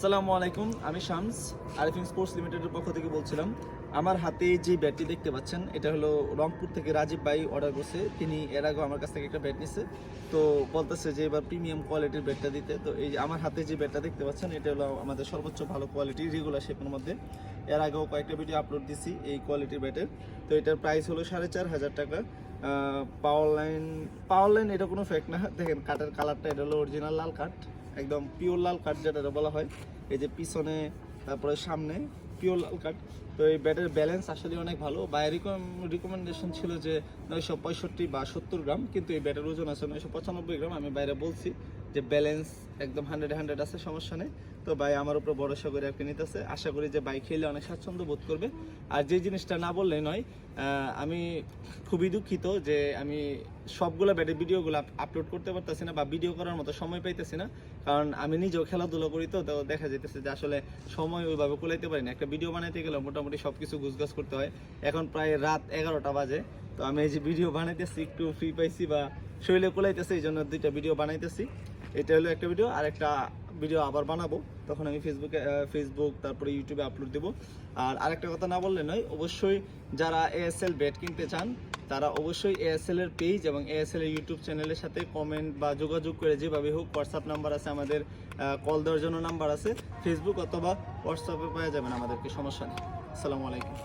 আসসালামু আলাইকুম, আমি শামস আরিফিন স্পোর্টস লিমিটেডের পক্ষ থেকে বলছিলাম। আমার হাতে যে ব্যাটটি দেখতে পাচ্ছেন এটা হলো রংপুর থেকে রাজীব ভাই অর্ডার করছে। তিনি এর আগেও আমার কাছ থেকে একটা ব্যাট নিছে, তো বলতেছে যে এবার প্রিমিয়াম কোয়ালিটির ব্যাটটা দিতে। তো এই আমার হাতে যে ব্যাটটা দেখতে পাচ্ছেন এটা হলো আমাদের সর্বোচ্চ ভালো কোয়ালিটি রেগুলার শেপের মধ্যে। এর আগেও কয়েকটা ভিডিও আপলোড দিছি এই কোয়ালিটির ব্যাটের। তো এটার প্রাইস হলো 4,500 টাকা। পাওয়ার লাইন এটা কোনো ফেক না। দেখেন কাঠের কালারটা, এটা হলো অরিজিনাল লাল কাঠ, একদম পিওর লাল কাঠ যেটা বলা হয়। এই যে পিছনে তারপরে সামনে পিওর লাল কাঠ। তো এই ব্যাটের ব্যালেন্স আসলে অনেক ভালো। বাইরের রিকমেন্ডেশন ছিল যে 965 বা 70 গ্রাম, কিন্তু এই ব্যাটের ওজন আছে 995 গ্রাম। আমি বাইরে বলছি যে ব্যালেন্স একদম 100 আছে, সমস্যা নেই। তো ভাই আমার উপর ভরসা করে আর কি নিতেছে। আশা করি যে বাইক খেলে অনেক স্বাচ্ছন্দ্য বোধ করবে। আর যে জিনিসটা না বললে নয়, আমি খুবই দুঃখিত যে আমি সবগুলো ব্যাটের ভিডিওগুলো আপলোড করতে পারতেছি না বা ভিডিও করার মতো সময় পাইতেছি না। কারণ আমি নিজেও খেলাধুলা করি, তো দেখা যাইতেছে যে আসলে সময় ওইভাবে কুলাইতে পারি না। একটা ভিডিও বানাইতে গেলে মোটামুটি সব কিছু গুছগাছ করতে হয়। এখন প্রায় রাত 11টা বাজে, তো আমি এই যে ভিডিও বানাইতেছি একটু ফ্রি পাইছি বা শরীরে কুলাইতেছে, এই জন্য 2টা ভিডিও বানাইতেছি। এটা হলো একটা ভিডিও, আর একটা ভিডিও আবার বানাবো, তখন আমি ফেসবুক তারপরে ইউটিউবে আপলোড দেবো। আর আরেকটা কথা না বললে নয়, অবশ্যই যারা এএসএল ব্যাট কিনতে চান তারা অবশ্যই এএসএল এর পেজ এবং এএসএল এর ইউটিউব চ্যানেলের সাথে কমেন্ট বা যোগাযোগ করে, যেভাবে হোক, হোয়াটসঅ্যাপ নাম্বার আছে আমাদের, কল দেওয়ার জন্য নাম্বার আছে, ফেসবুক অথবা হোয়াটসঅ্যাপে পাওয়া যাবেন আমাদেরকে, সমস্যা নেই। আসসালামু আলাইকুম।